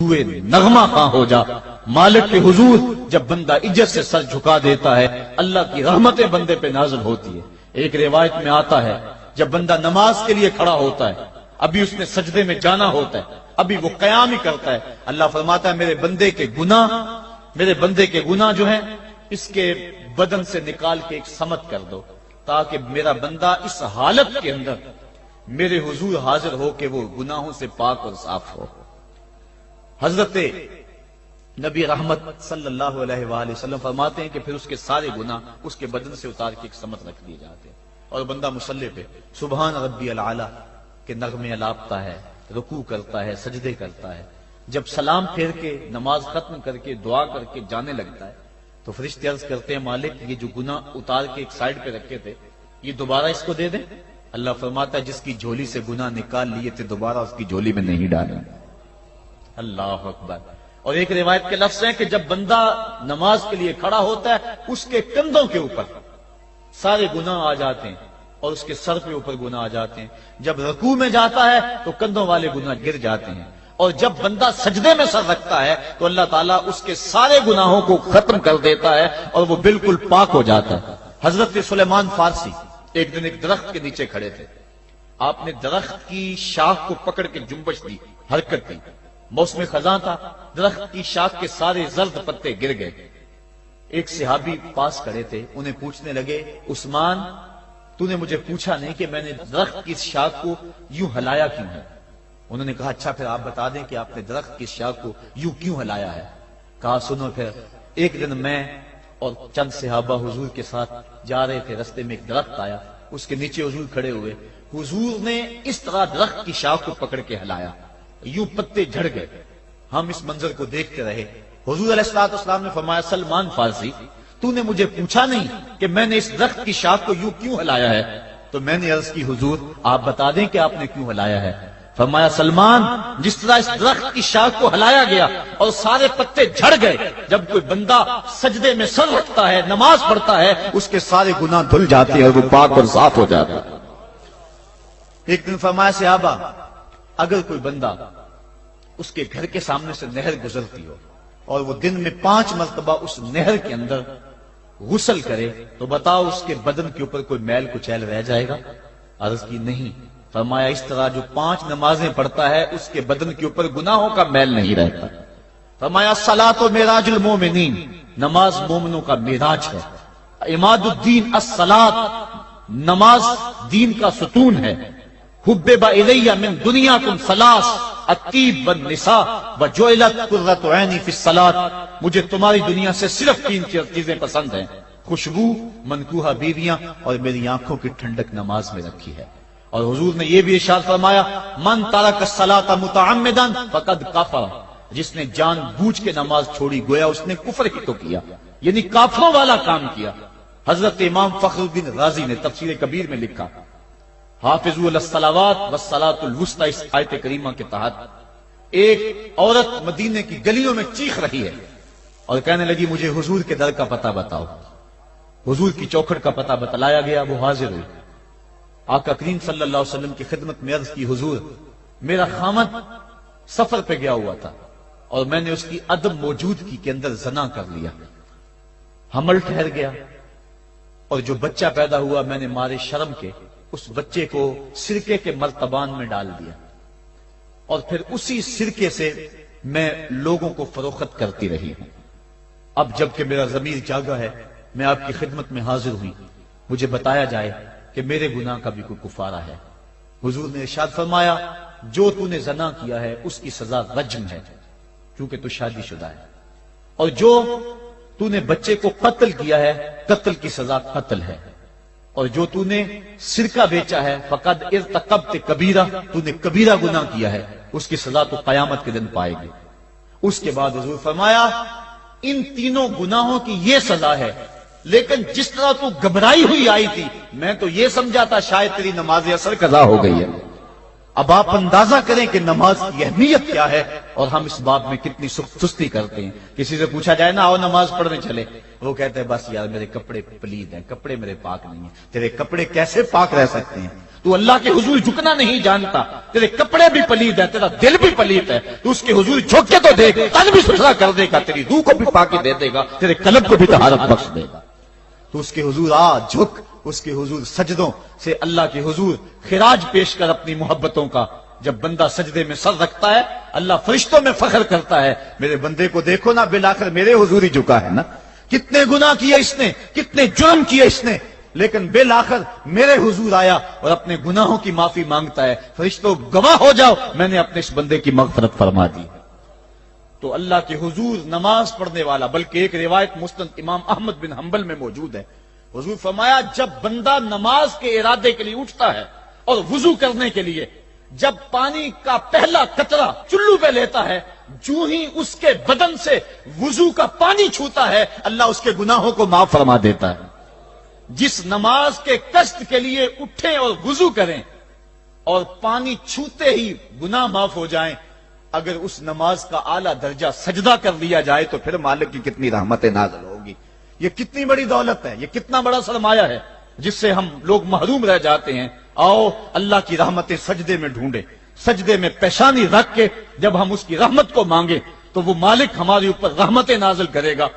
ہوئے نغمہ کہاں ہو جا، مالک کے حضور جب بندہ عزت سے سر جھکا دیتا ہے اللہ کی رحمتیں بندے پہ نازل ہوتی ہے۔ ایک روایت میں آتا ہے جب بندہ نماز کے لیے کھڑا ہوتا ہے، ابھی اس نے سجدے میں جانا ہوتا ہے، ابھی وہ قیام ہی کرتا ہے، اللہ فرماتا ہے میرے بندے کے گناہ جو ہیں اس کے بدن سے نکال کے ایک سمت کر دو، تاکہ میرا بندہ اس حالت کے اندر میرے حضور حاضر ہو کہ وہ گناہوں سے پاک اور صاف ہو۔ حضرت نبی رحمت صلی اللہ علیہ وآلہ وسلم فرماتے ہیں کہ پھر اس کے سارے گناہ اس کے بدن سے اتار کے ایک سمت رکھ دیے جاتے ہیں، اور بندہ مصلی پہ سبحان ربی العالی کے نغمے الاپتا ہے، رکوع کرتا ہے، سجدے کرتا ہے۔ جب سلام پھیر کے نماز ختم کر کے دعا کر کے جانے لگتا ہے تو فرشتے عرض کرتے ہیں مالک یہ جو گناہ اتار کے ایک سائیڈ پہ رکھے تھے یہ دوبارہ اس کو دے دیں؟ اللہ فرماتا ہے جس کی جھولی سے گناہ نکال لیے تھے دوبارہ اس کی جھولی میں نہیں ڈالیں۔ اللہ اکبر۔ اور ایک روایت کے لفظ ہیں کہ جب بندہ نماز کے لیے کھڑا ہوتا ہے اس کے کندھوں کے اوپر سارے گناہ آ جاتے ہیں اور اس کے سر کے اوپر گناہ آ جاتے ہیں، جب رکوع میں جاتا ہے تو کندھوں والے گناہ گر جاتے ہیں، اور جب بندہ سجدے میں سر رکھتا ہے تو اللہ تعالیٰ اس کے سارے گناہوں کو ختم کر دیتا ہے اور وہ بالکل پاک ہو جاتا ہے۔ حضرت سلیمان فارسی ایک دن ایک درخت کے نیچے کھڑے تھے، آپ نے درخت کی شاخ کو پکڑ کے جنبش دی، حرکت دی، موسم خزاں تھا، درخت کی شاخ کے سارے زرد پتے گر گئے۔ ایک صحابی پاس کھڑے تھے، انہیں پوچھنے لگے عثمان تو نے مجھے پوچھا نہیں کہ میں نے درخت کی شاخ کو یوں ہلایا کیوں ہے؟ انہوں نے کہا اچھا پھر آپ بتا دیں کہ آپ نے درخت کی شاخ کو یوں کیوں ہلایا ہے؟ کہا سنو پھر ایک دن میں اور چند صحابہ حضور کے ساتھ جا رہے تھے، رستے میں ایک درخت آیا، اس کے نیچے حضور کھڑے ہوئے، حضور نے اس طرح درخت کی شاخ کو پکڑ کے ہلایا، یوں پتے جھڑ گئے، ہم اس منظر کو دیکھتے رہے۔ حضور علیہ الصلوۃ والسلام نے فرمایا سلمان فارسی تو نے مجھے پوچھا نہیں کہ میں نے اس درخت کی شاخ کو یوں کیوں ہلایا ہے؟ تو میں نے عرض کی حضور آپ بتا دیں کہ آپ نے کیوں ہلایا ہے؟ فرمایا سلمان جس طرح اس درخت کی شاخ کو ہلایا گیا اور سارے پتے جھڑ گئے، جب کوئی بندہ سجدے میں سر رکھتا ہے نماز پڑھتا ہے اس کے سارے گناہ دھل جاتے ہیں اور وہ پاک اور صاف ہو جاتا ہے۔ ایک دن فرمایا صحابہ اگر کوئی بندہ اس کے گھر کے سامنے سے نہر گزرتی ہو اور وہ دن میں 5 مرتبہ اس نہر کے اندر غسل کرے تو بتاؤ اس کے بدن کے اوپر کوئی میل کچیل رہ جائے گا؟ عرض کی نہیں۔ فرمایا اس طرح جو 5 نمازیں پڑھتا ہے اس کے بدن کے اوپر گناہوں کا میل نہیں رہتا۔ فرمایا الصلاۃ معراج المومنین، نماز مومنوں کا معراج ہے۔ عماد الدین الصلاۃ، نماز دین کا ستون ہے۔ حبب الی من دنیاکم ثلاث الطیب والنساء وجعلت قرۃ عینی فی الصلاۃ، مجھے تمہاری دنیا سے صرف 3 چیزیں پسند ہیں، خوشبو، منکوحہ بیویاں، اور میری آنکھوں کی ٹھنڈک نماز میں رکھی ہے۔ اور حضور نے یہ بھی ارشاد فرمایا من ترک الصلاۃ متعمدا فقد کفر، جس نے جان بوجھ کے نماز چھوڑی گویا اس نے کفر ہی تو کیا، یعنی کافروں والا کام کیا۔ حضرت امام فخر الدین رازی نے تفسیر کبیر میں لکھا حافظوا علی الصلوات والصلاۃ الوسطی، اس آیت کریمہ کے تحت ایک عورت مدینے کی گلیوں میں چیخ رہی ہے اور کہنے لگی مجھے حضور کے در کا پتہ بتاؤ۔ حضور کی چوکھٹ کا پتہ بتلایا گیا، وہ حاضر ہوئی، آقا کریم صلی اللہ علیہ وسلم کی خدمت میں عرض کی حضور میرا خامد سفر پہ گیا ہوا تھا اور میں نے اس کی عدم موجودگی کے اندر زنا کر لیا، حمل ٹھہر گیا، اور جو بچہ پیدا ہوا میں نے مارے شرم کے اس بچے کو سرکے کے مرتبان میں ڈال دیا، اور پھر اسی سرکے سے میں لوگوں کو فروخت کرتی رہی ہوں۔ اب جب کہ میرا ضمیر جاگا ہے میں آپ کی خدمت میں حاضر ہوئی، مجھے بتایا جائے کہ میرے گناہ کا بھی کوئی کفارہ ہے۔ حضور نے ارشاد فرمایا جو تو نے زنا کیا ہے اس کی سزا رجم ہے کیونکہ تو شادی شدہ ہے، اور جو تو نے بچے کو قتل کیا ہے قتل کی سزا قتل ہے، اور جو تو نے سرکہ بیچا ہے فقد ارتکبت کبیرہ، تو نے کبیرہ گناہ کیا ہے، اس کی سزا تو قیامت کے دن پائے گی۔ اس کے بعد حضور فرمایا ان تینوں گناہوں کی یہ سزا ہے، لیکن جس طرح تو گھبرائی ہوئی آئی تھی میں تو یہ سمجھا تھا شاید تیری نماز اثر قضا ہو گئی ہے۔ اب آپ اندازہ کریں کہ نماز کی اہمیت کیا ہے اور ہم اس باب میں کتنی سستی کرتے ہیں۔ کسی سے پوچھا جائے نا آؤ نماز پڑھنے چلے، وہ کہتے ہیں بس یار میرے کپڑے پلید ہیں، کپڑے میرے پاک نہیں ہیں۔ تیرے کپڑے کیسے پاک رہ سکتے ہیں؟ تو اللہ کے حضور جھکنا نہیں جانتا، تیرے کپڑے بھی پلید ہے، تیرا دل بھی پلید ہے، تو اس کے حضور جھک کے تو دیکھ، تن بھی ستھرا کر دے گا، تیری روح کو بھی پاکی دے دے گا، تیرے قلب کو بھی طہارت بخش دے گا۔ تو اس کے حضور آ جھک، اس کے حضور سجدوں سے اللہ کے حضور خراج پیش کر اپنی محبتوں کا۔ جب بندہ سجدے میں سر رکھتا ہے اللہ فرشتوں میں فخر کرتا ہے، میرے بندے کو دیکھو نا، بالآخر میرے حضور ہی جھکا ہے نا، کتنے گناہ کیے اس نے، کتنے جرم کیے اس نے، لیکن بالآخر میرے حضور آیا اور اپنے گناہوں کی معافی مانگتا ہے۔ فرشتوں گواہ ہو جاؤ، میں نے اپنے اس بندے کی مغفرت فرما دی۔ تو اللہ کے حضور نماز پڑھنے والا، بلکہ ایک روایت مسند امام احمد بن حنبل میں موجود ہے، حضور فرمایا جب بندہ نماز کے ارادے کے لیے اٹھتا ہے اور وضو کرنے کے لیے، جب پانی کا پہلا قطرہ چلو پہ لیتا ہے، جو ہی اس کے بدن سے وضو کا پانی چھوتا ہے اللہ اس کے گناہوں کو معاف فرما دیتا ہے۔ جس نماز کے قصد کے لیے اٹھیں اور وضو کریں اور پانی چھوتے ہی گناہ معاف ہو جائیں، اگر اس نماز کا اعلیٰ درجہ سجدہ کر لیا جائے تو پھر مالک کی کتنی رحمت نازل ہوگی۔ یہ کتنی بڑی دولت ہے، یہ کتنا بڑا سرمایہ ہے جس سے ہم لوگ محروم رہ جاتے ہیں۔ آؤ اللہ کی رحمتیں سجدے میں ڈھونڈیں، سجدے میں پیشانی رکھ کے جب ہم اس کی رحمت کو مانگیں تو وہ مالک ہمارے اوپر رحمتیں نازل کرے گا۔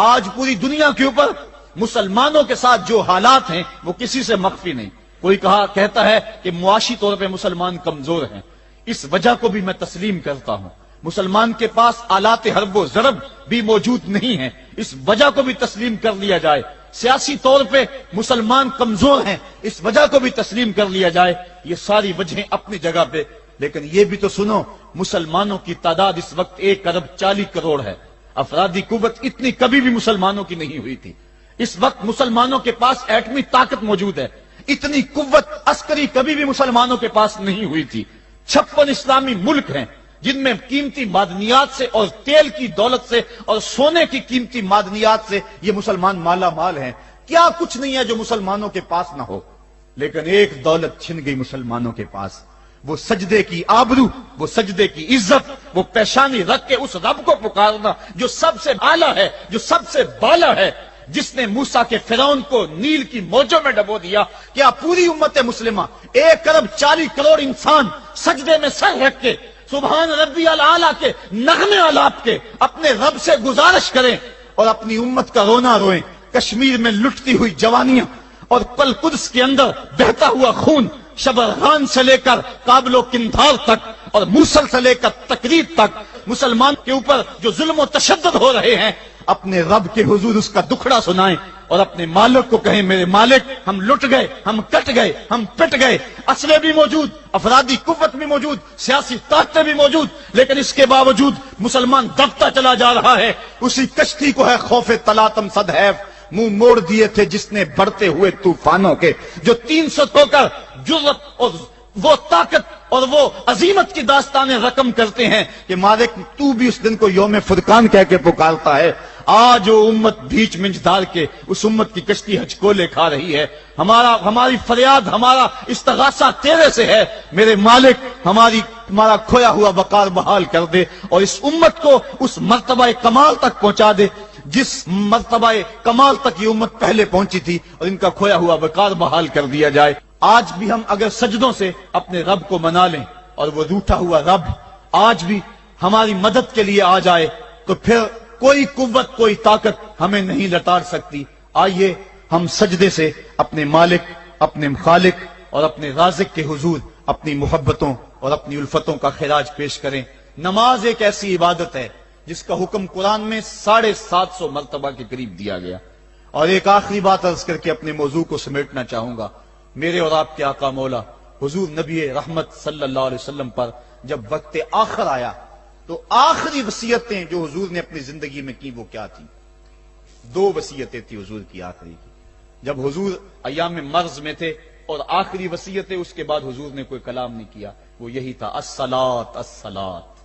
آج پوری دنیا کے اوپر مسلمانوں کے ساتھ جو حالات ہیں وہ کسی سے مخفی نہیں۔ کوئی کہتا ہے کہ معاشی طور پہ مسلمان کمزور ہیں، اس وجہ کو بھی میں تسلیم کرتا ہوں۔ مسلمان کے پاس آلات حرب و ضرب بھی موجود نہیں ہیں، اس وجہ کو بھی تسلیم کر لیا جائے۔ سیاسی طور پہ مسلمان کمزور ہیں، اس وجہ کو بھی تسلیم کر لیا جائے۔ یہ ساری وجہیں اپنی جگہ پہ، لیکن یہ بھی تو سنو مسلمانوں کی تعداد اس وقت 1 ارب 40 کروڑ ہے۔ افرادی قوت اتنی کبھی بھی مسلمانوں کی نہیں ہوئی تھی۔ اس وقت مسلمانوں کے پاس ایٹمی طاقت موجود ہے، اتنی قوت عسکری کبھی بھی مسلمانوں کے پاس نہیں ہوئی تھی۔ 56 اسلامی ملک ہیں جن میں قیمتی معدنیات سے اور تیل کی دولت سے اور سونے کی قیمتی معدنیات سے یہ مسلمان مالا مال ہیں۔ کیا کچھ نہیں ہے جو مسلمانوں کے پاس نہ ہو، لیکن ایک دولت چھن گئی مسلمانوں کے پاس، وہ سجدے کی آبرو، وہ سجدے کی عزت، وہ پیشانی رکھ کے اس رب کو پکارنا جو سب سے اعلیٰ ہے، جو سب سے بالا ہے، جس نے موسیٰ کے فرعون کو نیل کی موجوں میں ڈبو دیا۔ کیا پوری امت مسلمہ 1 ارب 40 کروڑ انسان سجدے میں سر رکھ کے سبحان ربی الاعلیٰ کے نغمے آلاپ کے اپنے رب سے گزارش کریں اور اپنی امت کا رونا روئیں؟ کشمیر میں لٹتی ہوئی جوانیاں اور پل قدس کے اندر بہتا ہوا خون، شبرغان سے لے کر کابل و قندھار تک اور موصل سے لے کر تکریب تک مسلمان کے اوپر جو ظلم و تشدد ہو رہے ہیں، اپنے رب کے حضور اس کا دکھڑا سنائیں اور اپنے مالک کو کہیں میرے مالک ہم لٹ گئے، ہم کٹ گئے، ہم پٹ گئے، اسلحے بھی موجود، افرادی قوت بھی موجود، سیاسی طاقتیں بھی موجود، لیکن اس کے باوجود مسلمان دبتا چلا جا رہا ہے۔ اسی کشتی کو ہے خوف تلاطم صدحیف منہ موڑ دیے تھے جس نے بڑھتے ہوئے طوفانوں کے، جو 300 ہو کر جرأت اور وہ طاقت اور وہ عظیمت کی داستانیں رقم کرتے ہیں کہ مالک تو بھی اس دن کو یوم فرقان کہہ کے پکارتا ہے۔ آج وہ امت بیچ منج دار کے اس امت کی کشتی ہچکولے کھا رہی ہے۔ ہماری فریاد، ہمارا استغاثہ تیرے سے ہے، میرے مالک ہمارا کھویا ہوا وقار بحال کر دے اور اس امت کو اس مرتبہ کمال تک پہنچا دے جس مرتبہ کمال تک یہ امت پہلے پہنچی تھی، اور ان کا کھویا ہوا وقار بحال کر دیا جائے۔ آج بھی ہم اگر سجدوں سے اپنے رب کو منا لیں اور وہ روٹھا ہوا رب آج بھی ہماری مدد کے لیے آ جائے تو پھر کوئی قوت، کوئی طاقت ہمیں نہیں لٹار سکتی۔ آئیے ہم سجدے سے اپنے مالک، اپنے خالق اور اپنے رازق کے حضور اپنی محبتوں اور اپنی الفتوں کا خراج پیش کریں۔ نماز ایک ایسی عبادت ہے جس کا حکم قرآن میں 750 مرتبہ کے قریب دیا گیا۔ اور ایک آخری بات عرض کر کے اپنے موضوع کو سمیٹنا چاہوں گا۔ میرے اور آپ کے آقا مولا حضور نبی رحمت صلی اللہ علیہ وسلم پر جب وقت آخر آیا تو آخری وصیتیں جو حضور نے اپنی زندگی میں کی وہ کیا تھی؟ 2 وصیتیں تھی حضور کی آخری کی، جب حضور ایام مرض میں تھے، اور آخری وصیتیں اس کے بعد حضور نے کوئی کلام نہیں کیا، وہ یہی تھا الصلاۃ الصلاۃ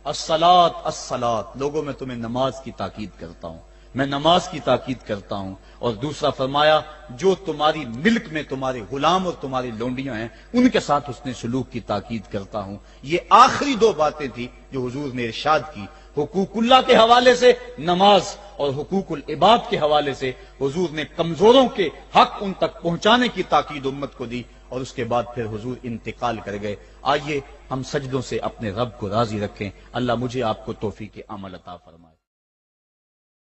الصلاۃ الصلاۃ۔ لوگوں میں تمہیں نماز کی تاکید کرتا ہوں، میں نماز کی تاکید کرتا ہوں۔ اور دوسرا فرمایا جو تمہاری ملک میں تمہارے غلام اور تمہاری لونڈیاں ہیں ان کے ساتھ حسن سلوک کی تاکید کرتا ہوں۔ یہ آخری 2 باتیں تھی جو حضور نے ارشاد کی، حقوق اللہ کے حوالے سے نماز اور حقوق العباد کے حوالے سے حضور نے کمزوروں کے حق ان تک پہنچانے کی تاکید امت کو دی، اور اس کے بعد پھر حضور انتقال کر گئے۔ آئیے ہم سجدوں سے اپنے رب کو راضی رکھیں۔ اللہ مجھے آپ کو توفیق عمل عطا فرمائے۔